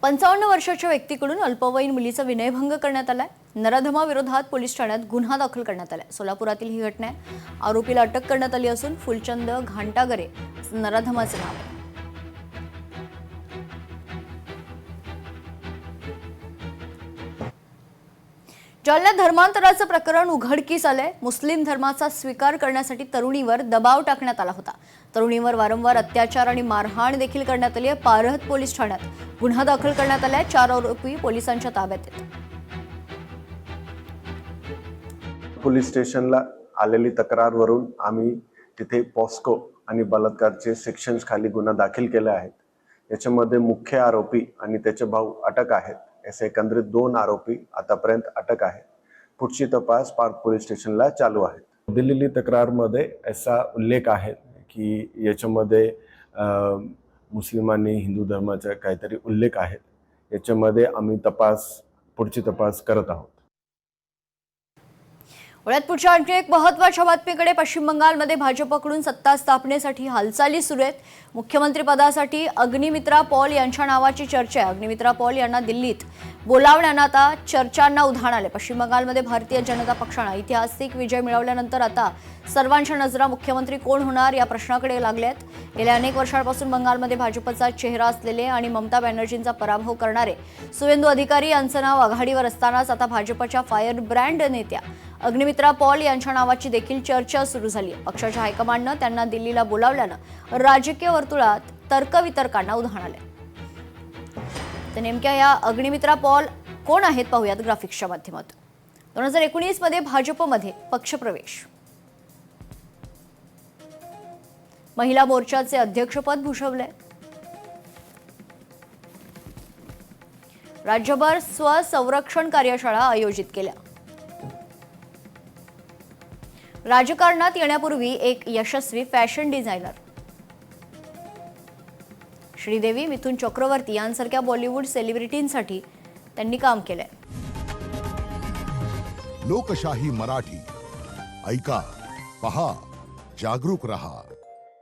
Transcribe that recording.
55 वर्षाच्या व्यक्तीकडून अल्पवयीन मुलीचा विनयभंग करण्यात आलाय। नराधमा विरोधात पोलीस ठाण्यात गुन्हा दाखल करण्यात आलाय। सोलापुरातील ही घटना आहे। आरोपीला अटक करण्यात आली असून फुलचंद घांटागरे नराधमाचे नाव आहे। जालन्यात धर्मांतराचं प्रकरण उघडकीस आलंय। मुस्लिम धर्माचा स्वीकार करण्यासाठी तरुणीवर दबाव टाकण्यात आला होता। तरुणीवर वारंवार अत्याचार आणि मारहाण देखील करण्यात आली आहे। पारहत पोलीस ठाण्यात गुन्हा दाखल करण्यात आलाय। 4 आरोपी पोलिसांच्या ताब्यात आहेत। पोलीस स्टेशनला आलेली तक्रारवरून आम्ही तिथे पॉस्को आणि बलात्कारचे सेक्शन्स खाली गुन्हा दाखल केले आहेत। याच्यामध्ये मुख्य आरोपी आणि त्याचे भाऊ अटक आहेत। असे एकंदरीत 2 आरोपी आतापर्यंत अटक आहेत। पुढची तपास पार्क पोलीस स्टेशनला चालू आहे। दिलेली तक्रारमध्ये असा उल्लेख आहे की याच्यामध्ये मुस्लिमांनी हिंदू धर्माचा काहीतरी उल्लेख आहे। याच्यामध्ये आम्ही पुढची तपास करत आहोत। वळ्यात पुढच्या आणखी एक महत्त्वाच्या बातमीकडे। पश्चिम बंगालमध्ये भाजपकडून सत्ता स्थापनेसाठी हालचाली सुरू आहेत। मुख्यमंत्री पदासाठी अग्निमित्रा पॉल यांच्या नावाची चर्चा आहे। अग्निमित्रा पॉल यांना दिल्लीत बोलावण्यानं आता चर्चांना उधाण आले। पश्चिम बंगालमध्ये भारतीय जनता पक्षाने ऐतिहासिक विजय मिळवल्यानंतर आता सर्वांच्या नजरा मुख्यमंत्री कोण होणार या प्रश्नाकडे लागल्या आहेत। गेल्या अनेक वर्षांपासून बंगालमध्ये भाजपचा चेहरा असलेले आणि ममता बॅनर्जींचा पराभव करणारे सुवेंदू अधिकारी यांचं नाव आघाडीवर असतानाच आता भाजपच्या फायर ब्रँड नेत्या अग्निमित्रा पॉल यांच्या नावाची देखील चर्चा सुरू झाली आहे। पक्षाच्या हायकमांडनं त्यांना दिल्लीला बोलावल्यानं राजकीय वर्तुळात तर्कवितर्कांना उधाण आले। तर नेमक्या या अग्निमित्रा पॉल कोण आहेत पाहूयात ग्राफिक्सच्या माध्यमातून। 2019 मध्ये भाजपमध्ये पक्षप्रवेश, महिला मोर्चाचे अध्यक्षपद भूषवले, राज्यभर स्वसंरक्षण कार्यशाळा आयोजित केल्या, राजकारणात येण्यापूर्वी एक यशस्वी फॅशन डिझायनर, श्रीदेवी, मिथुन चक्रवर्ती यांसारख्या बॉलिवूड सेलिब्रिटींसाठी त्यांनी काम केलंय। लोकशाही मराठी ऐका, पहा, जागरूक रहा।